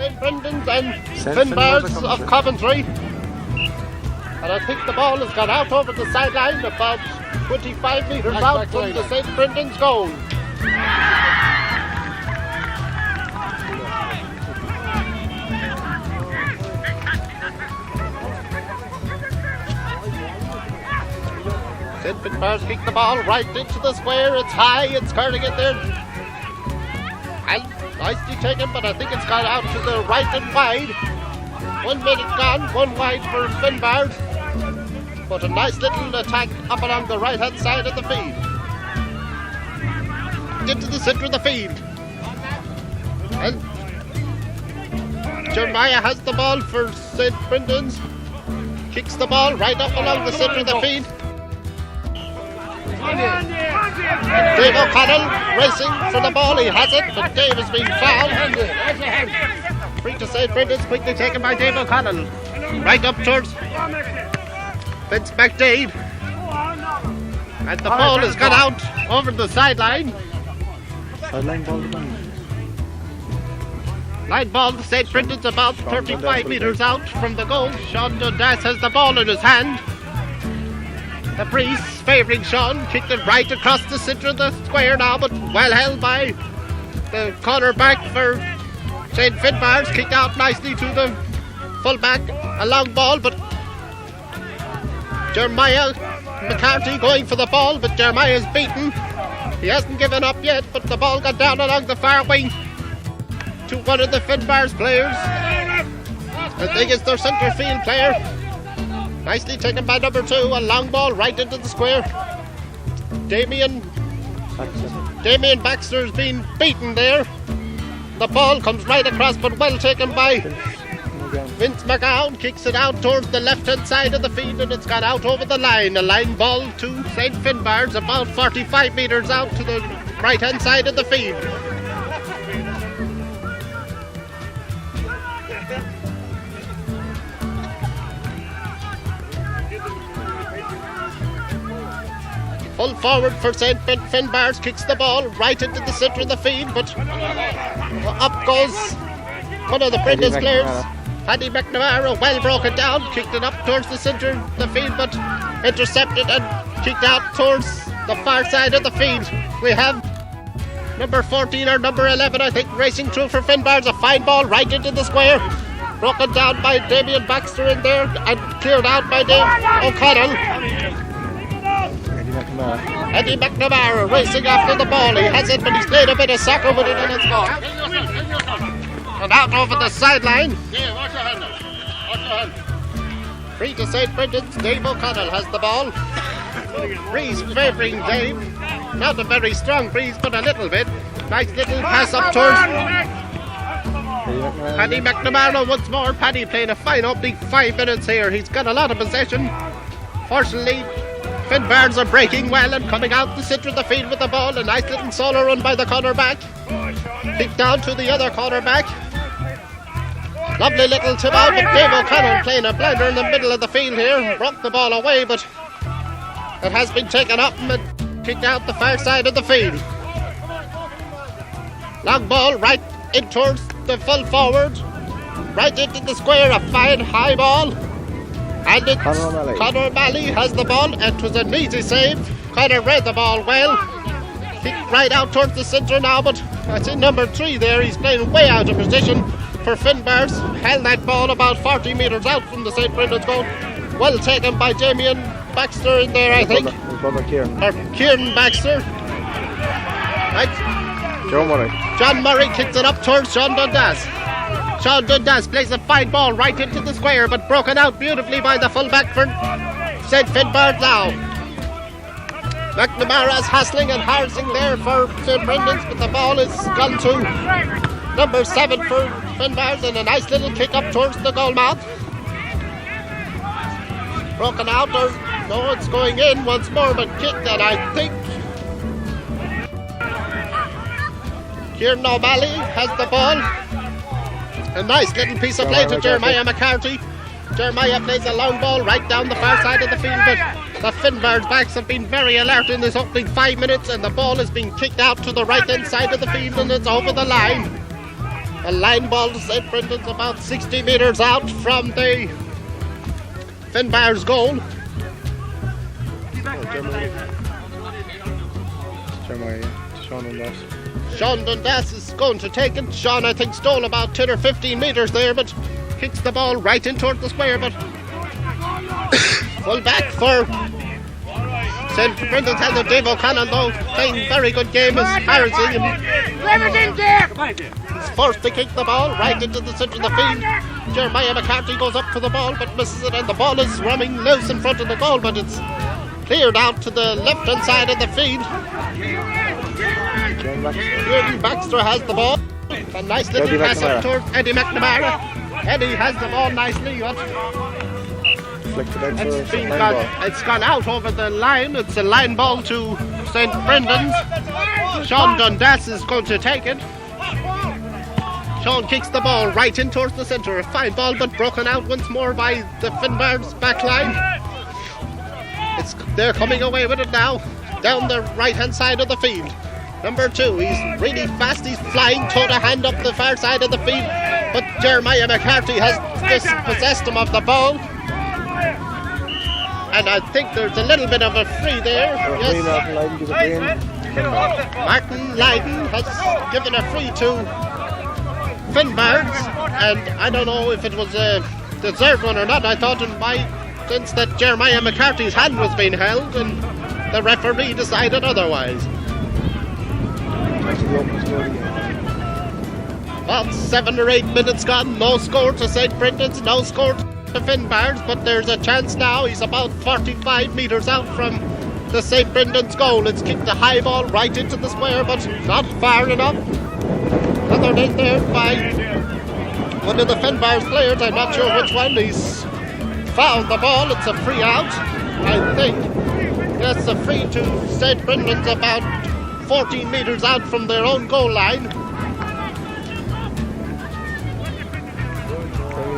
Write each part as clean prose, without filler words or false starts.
St. Brendan's and Finbarrs of Coventry. And I think the ball has gone out over the sideline about 25 metres out from the St. Brendan's goal. St. Finbarrs kick the ball right into the square. It's high, it's curling it there. And nicely taken, but I think it's gone out to the right and wide. 1 minute gone, one wide for Finbarrs. But a nice little attack up along the right hand side of the field. Into the centre of the field. And Jeremiah has the ball for St. Brendan's. Kicks the ball right up along the centre of the field. Dave O'Connell racing for the ball, he has it, but Dave has been fouled. Free to St. Brendan's, quickly taken by Dave O'Connell. Right up towards Vince McDade. And the ball has gone out over the sideline. Line ball to St. Brendan's about 35 metres out from the goal. Sean Dundas has the ball in his hand. The priest favouring Sean, kicked it right across the centre of the square now, but well held by the corner back for St. Finbarrs. Kicked out nicely to the full back, a long ball, but Jeremiah McCarthy going for the ball, but Jeremiah's beaten. He hasn't given up yet, but the ball got down along the far wing to one of the Finbarrs players. I think it's their centre field player. Nicely taken by number 2, a long ball right into the square. Damien Baxter's been beaten there. The ball comes right across, but well taken by Vince McGowan. Kicks it out towards the left hand side of the field, and it's gone out over the line. A line ball to St. Finbarrs, about 45 metres out to the right hand side of the field. Full forward for St. Finbarrs, kicks the ball right into the centre of the field, but up goes one of the Brendan's players, Paddy McNamara, well broken down, kicked it up towards the centre of the field, but intercepted and kicked out towards the far side of the field. We have number 14 or number 11, I think, racing through for Finbarrs, a fine ball right into the square, broken down by Damien Baxter in there and cleared out by Dave O'Connell. Eddie McNamara racing after the ball. He has it, but he's played a bit of soccer with it in his ball. And out over the sideline. Free to St. Brendan's. Dave O'Connell has the ball. Breeze favouring Dave. Not a very strong breeze, but a little bit. Nice little pass up towards Paddy McNamara once more. Paddy playing a fine opening 5 minutes here. He's got a lot of possession. Fortunately, Finbarrs are breaking well and coming out the centre of the field with the ball. A nice little solo run by the cornerback. Kick down to the other cornerback. Lovely little tip out, but Dave O'Connell playing a blinder in the middle of the field here. Broke the ball away, but it has been taken up and kicked out the far side of the field. Long ball right in towards the full forward. Right into the square, a fine high ball. And it's Conor O'Malley has the ball. It was an easy save. Conor read the ball well. Kicked right out towards the centre now, but I see number 3 there. He's playing way out of position for Finbarrs. Held that ball about 40 metres out from the St. Brendan's goal. Well taken by Damien Baxter in there, I think. Kieran Baxter. Right. John Murray kicks it up towards Sean Dundas. Sean Dundas plays a fine ball right into the square, but broken out beautifully by the fullback for St. Finbarrs now. McNamara's hassling and harassing there for St. Brendan's, but the ball is gone to number 7 for Finbarrs, and a nice little kick up towards the goal mouth. Broken out, or no, it's going in once more, but kicked, and I think Kieran O'Malley has the ball. A nice little piece of play to Jeremiah McCarthy. Jeremiah plays a long ball right down the far side of the field, but the Finbarrs backs have been very alert in this opening 5 minutes, and the ball has been kicked out to the right hand side of the field, and it's over the line. A line ball to St. Brendan's about 60 metres out from the Finbarrs goal. Sean Dundas is going to take it. Sean, I think, stole about 10 or 15 metres there, but kicks the ball right in towards the square, but full back for St. Brendan's has a Dave O'Connell, though, playing very good game as Harrison. He's forced to kick the ball right into the centre of the field. Jeremiah McCarthy goes up for the ball, but misses it, and the ball is running loose in front of the goal, but it's cleared out to the left-hand side of the field. Jordan Baxter has the ball. A nice little pass up towards Eddie McNamara. Eddie has the ball nicely. It's gone out over the line. It's a line ball to St. Brendan's. Sean Dundas is going to take it. Sean kicks the ball right in towards the centre. A fine ball, but broken out once more by the Finbarrs back line. They're coming away with it now, down the right-hand side of the field. Number 2, he's really fast, he's flying toe-to-hand up the far side of the field, but Jeremiah McCarthy has dispossessed him of the ball. And I think there's a little bit of a free there. Yes. Martin Lydon has given a free to Finbarrs, and I don't know if it was a deserved one or not. I thought in my sense that Jeremiah McCarthy's hand was being held, and the referee decided otherwise. About 7 or 8 minutes gone, no score to St. Brendan's, no score to Finbarrs, but there's a chance now. He's about 45 metres out from the St. Brendan's goal. It's kicked a high ball right into the square, but not far enough. Another in there by one of the Finbarrs players, I'm not sure which one. He's fouled the ball. It's a free out, I think. Yes, a free to St. Brendan's about 14 metres out from their own goal line.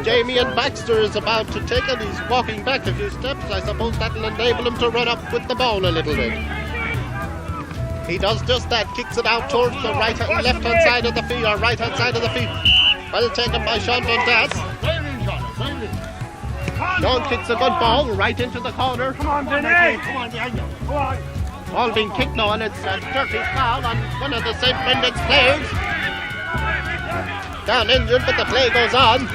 Damien Baxter is about to take it. He's walking back a few steps. I suppose that'll enable him to run up with the ball a little bit. He does just that, kicks it out towards the left-hand side of the field, or right-hand side of the field. Well taken by Sean Dundas. Sean kicks a good ball right into the corner. Come on, Vinny! Come on, ball being kicked now, and it's a dirty foul on one of the St. Brendan's players. Down injured, but the play goes on.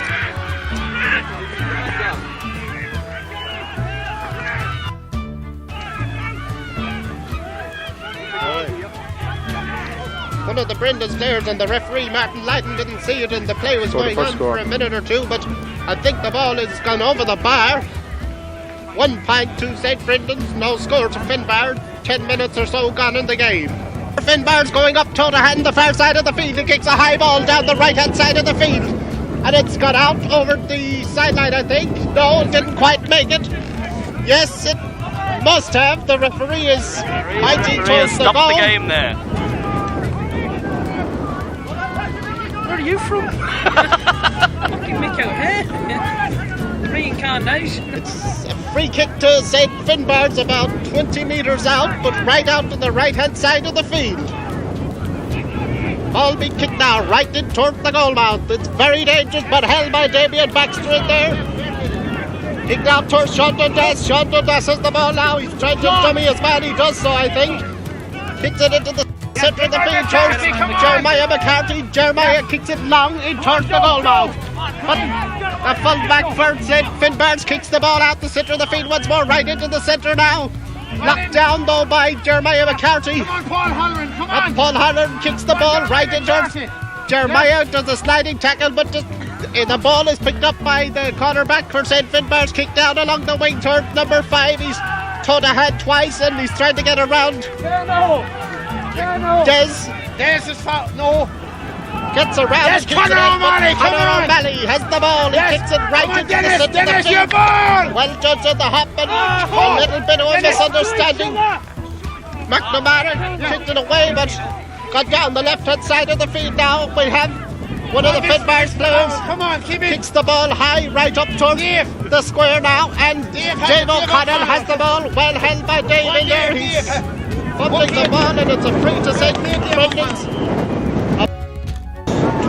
One of the Brendan's players and the referee, Martin Lydon, didn't see it, and the play was going on for a minute or two, but I think the ball has gone over the bar. 1 point to St. Brendan's, no score to Finbarrs. 10 minutes or so gone in the game. Finbarrs going up toe-to-hand the far side of the field. He kicks a high ball down the right-hand side of the field, and it's got out over the sideline, I think. No, it didn't quite make it. Yes, it must have. The referee is pointing towards the goal. The game there. Where are you from? Fucking Mick out here. Reincarnation. It's a free kick to St. Finbarrs about 20 metres out, but right out to the right-hand side of the field. Ball being kicked now, right in towards the goal mouth. It's very dangerous, but held by Damien Baxter in there. Kicked out towards Sean Dundas. Sean Dundas has the ball now. He's trying to dummy his man. He does so, I think. Kicks it into the centre of the field towards Jeremiah McCarthy. Jeremiah kicks it long in towards the goal mouth. But a full back for St. Finbarrs kicks the ball out the centre of the field once more, right into the centre now. Knocked down though by Jeremiah McCarthy. Come on, Paul Halloran, come on! And Paul Halloran kicks the ball right in towards Jeremiah. Does a sliding tackle, but the ball is picked up by the cornerback for St. Finbarrs. Kicked down along the wing towards number 5. He's toe-to-head twice, and he's trying to get around. Des is foul. No. Gets around. Yes, Conor O'Malley, come on! O'Malley has the ball. Yes. He kicks it right into the Dennis, centre of the your field. ball! Well judged at the hop, and a little bit of a misunderstanding. McNamara kicked it away, but got down the left-hand side of the field now. We have one of the Finbarrs players. Come on, keep it. Kicks the ball high right up towards the square now, and Dave O'Connell has the ball. Well held by Dave in there. He's fumbling the ball, and it's a free to St. Brendan's.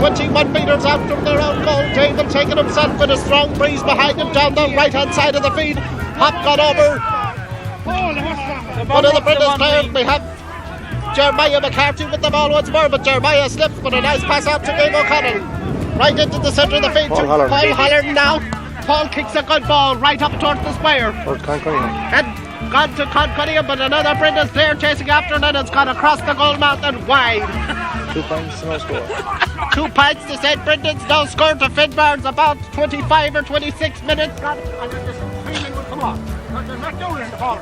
21 metres out from their own goal. David taking himself with a strong breeze behind him down the right-hand side of the field. Hop got over one of the British players. We have Jeremiah McCarthy with the ball once more, but Jeremiah slips with a nice pass out to Dave O'Connell. Right into the centre of the field to Paul Halloran now. Paul kicks a good ball right up towards the square. And gone to Concunningham, but another Brendan's player chasing after it, and it's gone across the goal mouth and wide. 2 points to no score. 2 points to St. Brendan's, no score to Finbarrs, about 25 or 26 minutes. Come on. They're not doing it in the ball.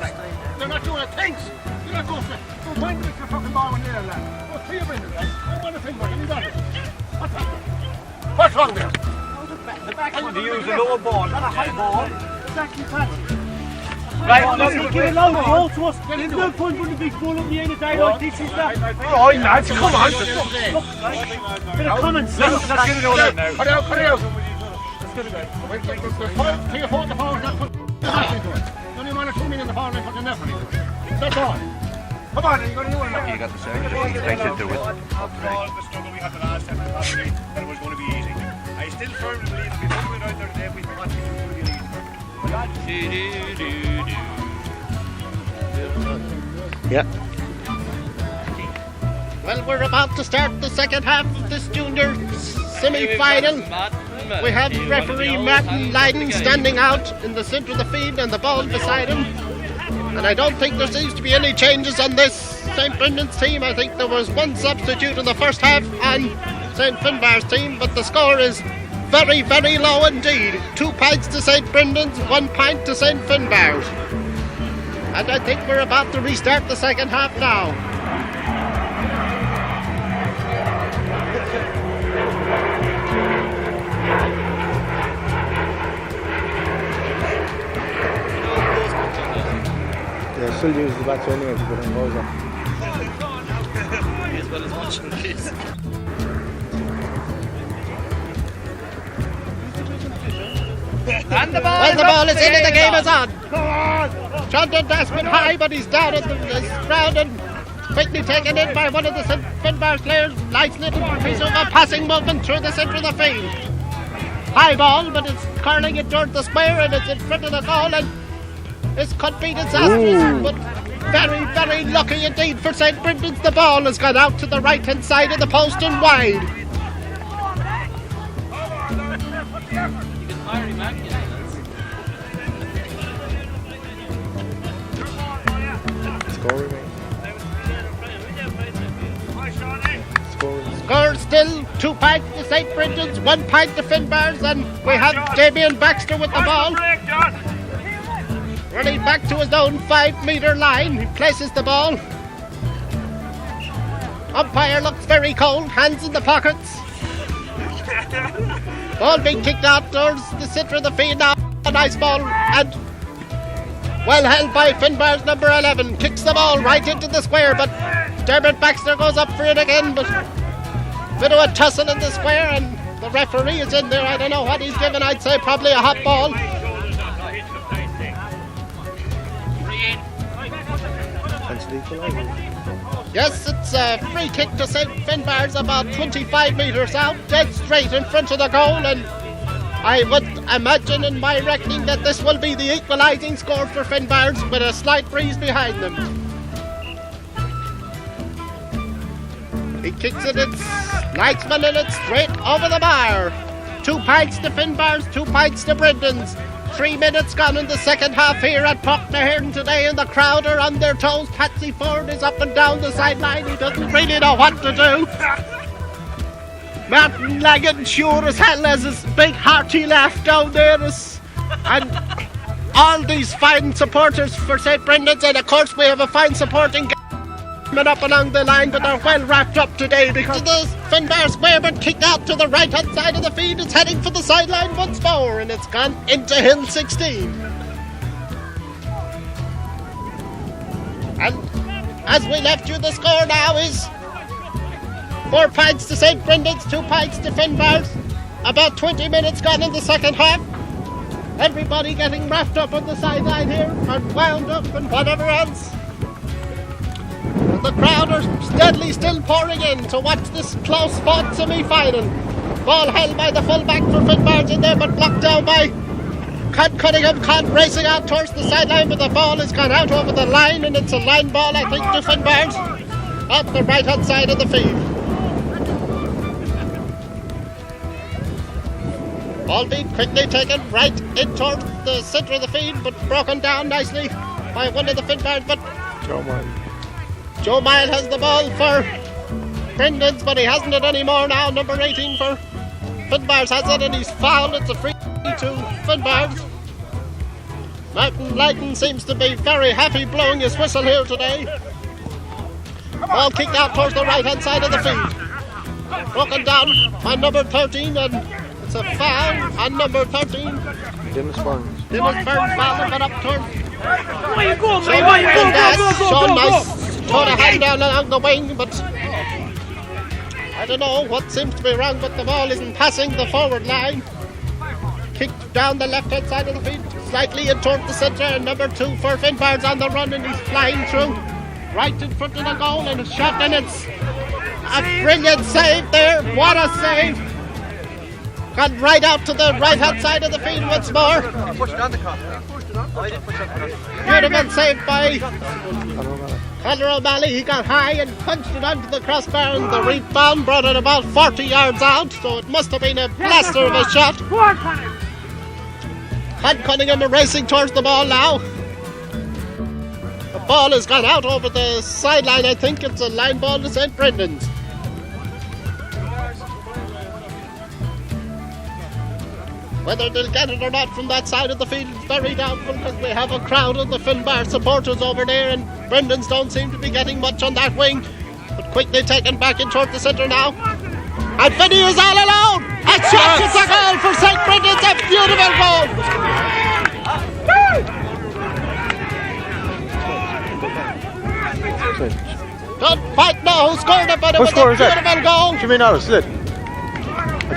They're not doing it. Thanks. You're not going to go 1 minute for fucking ball when they're lad. Go 3 minutes. I want to think about it. You got it. What's wrong there? The back end to use a lower ball, not a high ball. Exactly, Patsy. Right, let's give a low ball to us. There's no point putting a big ball up the end of the day like this, is that? Oh, lads, come on. Bit of common sense. Let's get it all out now. Cut it out. Let's get it out. Can you hold the forward? Not put the back into it. Don't you want to come in the forward and put the net on it? That's all. Come on, you're going to do it now. You got the same. Just expected to win. All the struggle we had the last time, I thought that it was going to be easy. I still firmly believe if we don't win out there today, we thought it was going to be easy. Yeah. Well, we're about to start the second half of this junior semi-final. We have referee Martin Lydon standing out in the centre of the field and the ball beside him. And I don't think there seems to be any changes on this St. Brendan's team. I think there was 1 substitute in the first half on St. Finbarrs' team, but the score is very, very low indeed. 2 points to St. Brendan's, 1 point to St. Finbarrs. And I think we're about to restart the second half now. They still use the bats anyway to put in goals on. As well as watching this. And the ball. Well, the ball is in and the game is on. Jonathan Dasman high, but he's down at the ground and quickly taken in by one of the Finbarrs players. Nice little piece of a passing movement through the centre of the field. High ball, but it's curling it towards the square and it's in front of the goal, and this could be disastrous, but very, very lucky indeed for St. Brendan's. The ball has gone out to the right-hand side of the post and wide. Score remains. Score still 2 points to St. Brendan's, 1 point to Finbarrs, and we have Damien Baxter with the ball. Running back to his own 5-metre line, he places the ball. Umpire looks very cold, hands in the pockets. Ball being kicked out towards the centre of the field now. A nice ball, and well held by Finbarrs number 11. Kicks the ball right into the square, but Dermot Baxter goes up for it again, but bit of a tussle in the square, and the referee is in there. I don't know what he's given. I'd say probably a hot ball. Yes, it's a free kick to St. Finbarrs about 25 metres out, dead straight in front of the goal, and I would imagine in my reckoning that this will be the equalising score for Finbarrs with a slight breeze behind them. He kicks it, it's Lightsman, and it's straight over the bar. 2 points to Finbarrs, 2 points to Brendan's. 3 minutes gone in the second half here at Portnahairn today, and the crowd are on their toes. Patsy Ford is up and down the sideline. He doesn't really know what to do. Martin Lagan sure as hell has his big hearty laugh down there. And all these fine supporters for St. Brendan's, and of course we have a fine supporting up along the line, but they're well wrapped up today because the Finbarrs square been kicked out to the right hand side of the field. It's heading for the sideline once more, and it's gone into Hill 16. And as we left you, the score now is 4 points to St. Brendan's, 2 points to Finbarrs. About 20 minutes gone in the second half. Everybody getting wrapped up on the sideline here, and wound up and whatever else. The crowd are steadily still pouring in to watch this close-fought semi-final. Ball held by the full-back for Finbarrs in there, but blocked down by Cunningham. Racing out towards the sideline, but the ball has gone out over the line, and it's a line ball, I think, to Finbarrs up the right-hand side of the field. Ball being quickly taken right in towards the centre of the field, but broken down nicely by one of the Finbarrs. But Joe Mile has the ball for Brendan's, but he hasn't it anymore now. Number 18 for Finbarrs has it, and he's fouled. It's a free to Finbarrs. Martin Lighton seems to be very happy blowing his whistle here today. Ball kicked out towards the right-hand side of the field. Broken down by number 13, and it's a foul on number 13. Dennis Burns. Dennis Burns fouled it up towards Where you going, mate? Where you go? Sean Nice tore the hand down along the wing, but I don't know what seems to be wrong, but the ball isn't passing the forward line. Kicked down the left-hand side of the field, slightly in towards the centre, and number 2 for Finbarrs on the run, and he's flying through right in front of the goal, and a shot, and it's a brilliant save there. What a save! Got right out to the right-hand side of the field once more. Beautiful save by Conor O'Malley. He got high and punched it onto the crossbar, and the rebound brought it about 40 yards out, so it must have been a blaster of a shot. And Cunningham are racing towards the ball now. The ball has gone out over the sideline. I think it's a line ball to St. Brendan's. Whether they'll get it or not from that side of the field is very doubtful, because we have a crowd of the Finbarrs supporters over there, and Brendan's don't seem to be getting much on that wing. But quickly taken back in towards the centre now. And Finney is all alone! A shot, it's a goal for St. Brendan's, a beautiful goal! Don't quite know who scored it, but it was a beautiful goal. Jimmy Norris, is it?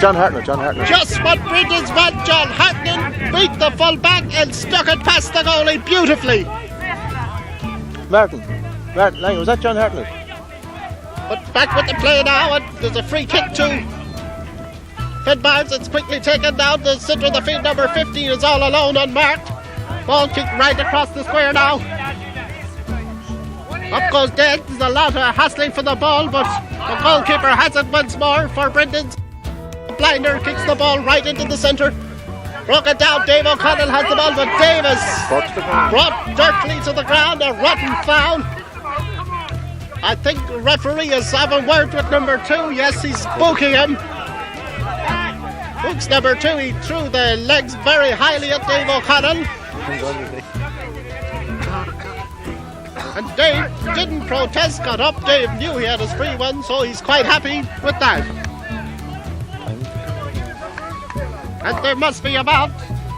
John Hartnell. Just what Brendan's want. John Hartnell beat the full back and stuck it past the goalie beautifully. Martin, was that John Hartnell? But back with the play now, and there's a free kick to Finbarrs. It's quickly taken down the centre of the field. Number 15 is all alone unmarked. Ball kicked right across the square now. Up goes Dead. There's a lot of hassling for the ball, but the goalkeeper has it once more for Brendan's. Blinder kicks the ball right into the centre. Broke it down. Dave O'Connell has the ball, but Davis brought directly to the ground. A rotten foul. I think the referee is having word with number 2. Yes, he's spooking him. Spooks number 2. He threw the legs very highly at Dave O'Connell. And Dave didn't protest, got up. Dave knew he had his free one, so he's quite happy with that. And there must be about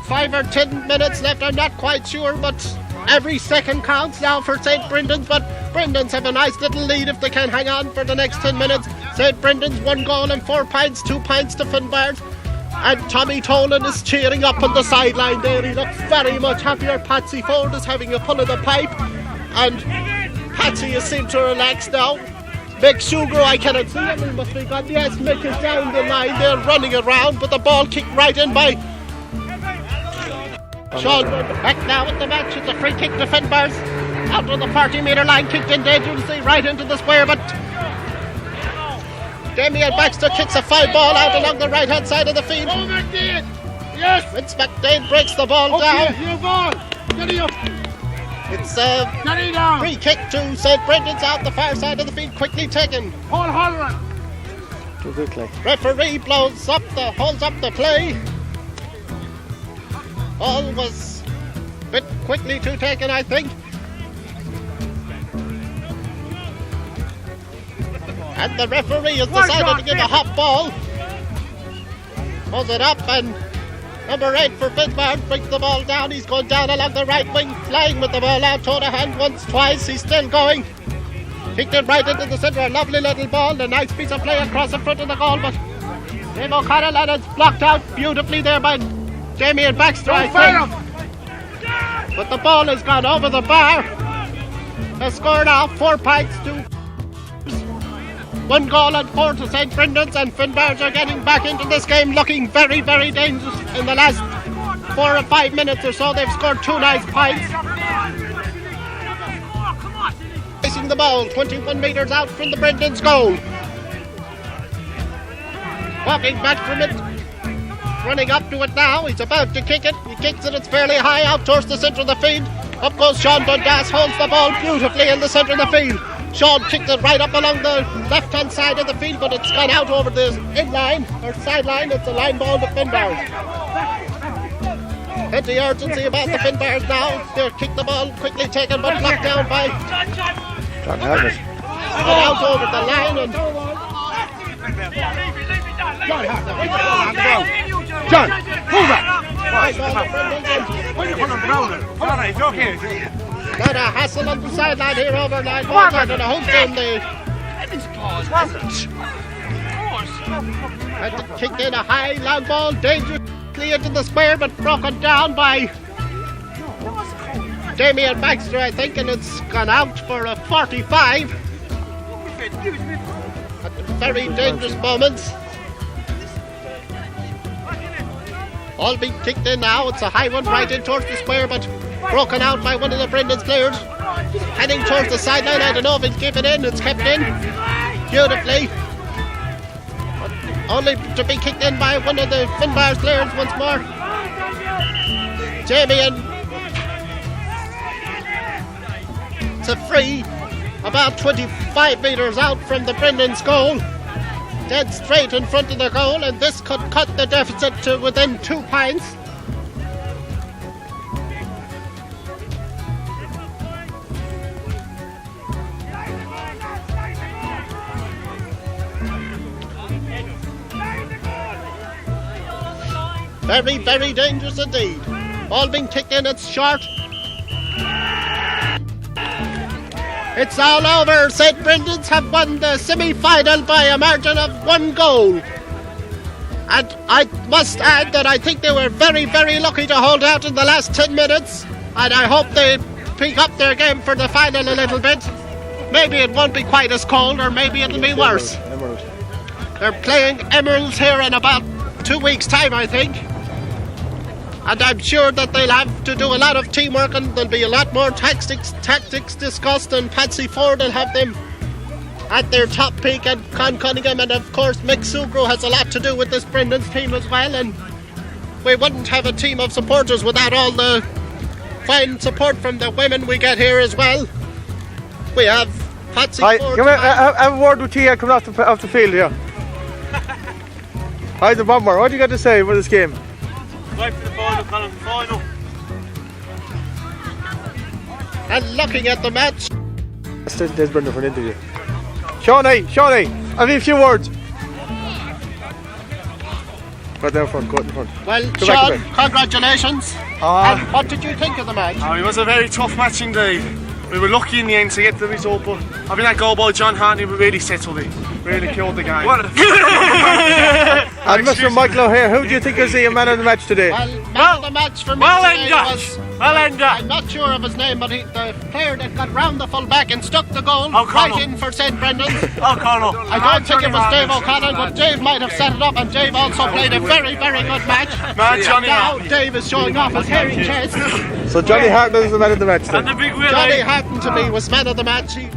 5 or 10 minutes left, I'm not quite sure, but every second counts now for St. Brendan's. But Brendan's have a nice little lead if they can hang on for the next 10 minutes. St. Brendan's 1 goal and 4 pints, 2 pints to Finbarrs. And Tommy Tolan is cheering up on the sideline there. He looks very much happier. Patsy Ford is having a pull of the pipe, and Patsy is seemed to relax now. Mick Sugar, I cannot see him, he must be gone. Yes, Mick is down the line there running around, but the ball kicked right in by Sean. Back now at the match. It's a free kick to Finbarrs. Out on the 40-metre line, kicked in dangerously right into the square, but Damien Baxter kicks a 5 ball out along the right-hand side of the field. Yes! Vince McDade breaks the ball down. It's a free kick to St. Brendan's out the far side of the field, quickly taken. Paul Holland. Too quickly. Referee holds up the play. Ball was a bit quickly too taken, I think. And the referee has decided to give a hot ball. Holds it up, and number 8 for Finbarrs brings the ball down. He's going down along the right wing, flying with the ball out. Towed a hand once, twice. He's still going. Kicked it right into the centre. A lovely little ball. A nice piece of play across the front of the goal. But Dave O'Connell, and it's blocked out beautifully there by Damien Baxter, I think. But the ball has gone over the bar. The score now 4 pints to 1 goal and 4 to St. Brendan's, and Finbarrs are getting back into this game looking very, very dangerous. In the last 4 or 5 minutes or so, they've scored 2 nice points. Facing the ball 21 metres out from the Brendan's goal. Walking back from it, running up to it now. He's about to kick it. He kicks it, it's fairly high out towards the centre of the field. Up goes Sean Dundas, holds the ball beautifully in the centre of the field. Sean kicked it right up along the left-hand side of the field, but it's gone out over the in-line, or sideline. It's a line ball to Finbarrs. Plenty urgency about the Finbarrs now. They kick the ball, quickly taken, but blocked down by John Hartnett. out over the line. And John, move that! It's okay. lot of hassle on the sideline here over line. Ball down to the hook in the... And kicked in a high, long ball, dangerously into the square, but broken down by Damien Baxter, I think, and it's gone out for a 45. At very dangerous moments. All being kicked in now. It's a high one right in towards the square, but broken out by one of the Brendan's players. Heading towards the sideline. I don't know if it's given in. It's kept in beautifully. But only to be kicked in by one of the Finbarrs players once more. Jamie, and it's a free about 25 metres out from the Brendan's goal. Dead straight in front of the goal, and this could cut the deficit to within 2 points. Very, very dangerous indeed. Ball being kicked in, it's short. It's all over. St. Brendan's have won the semi-final by a margin of 1 goal. And I must add that I think they were very, very lucky to hold out in the last 10 minutes. And I hope they pick up their game for the final a little bit. Maybe it won't be quite as cold, or maybe it'll be worse. They're playing Emeralds here in about 2 weeks' time, I think. And I'm sure that they'll have to do a lot of teamwork, and there'll be a lot more tactics discussed, and Patsy Ford will have them at their top peak, and Con Cunningham, and of course Mick Sugro has a lot to do with this Brendan's team as well, and we wouldn't have a team of supporters without all the fine support from the women we get here as well. We have Patsy Ford. Come here, have a word with Tia coming off the field here. Hi, the Bomber. What do you got to say about this game? Right for the final, Colin, final. And looking at the match, There's Brendan for an interview. Shawnee, have you a few words? Go down front, go in front. well, Go Sean, back. congratulations. And what did you think of the match? It was a very tough match indeed. We were lucky in the end to get the result, but I think that goal by John Hartnett really settled it. Really killed the game. And Mr. Michael O'Hare, who do you think is the man of the match today? Well, man of the match for me today was... I'm not sure of his name, but the player that got round the full back and stuck the goal right in for St. Brendan's. O'Connell. I don't think it was Dave O'Connell, but Dave might have set it up, and Dave also played a very, very good match. Johnny Now Dave is showing off his hairy chest. So Johnny Hartnett is the man of the match then. And the big win. Johnny Hatton to me was man of the match. He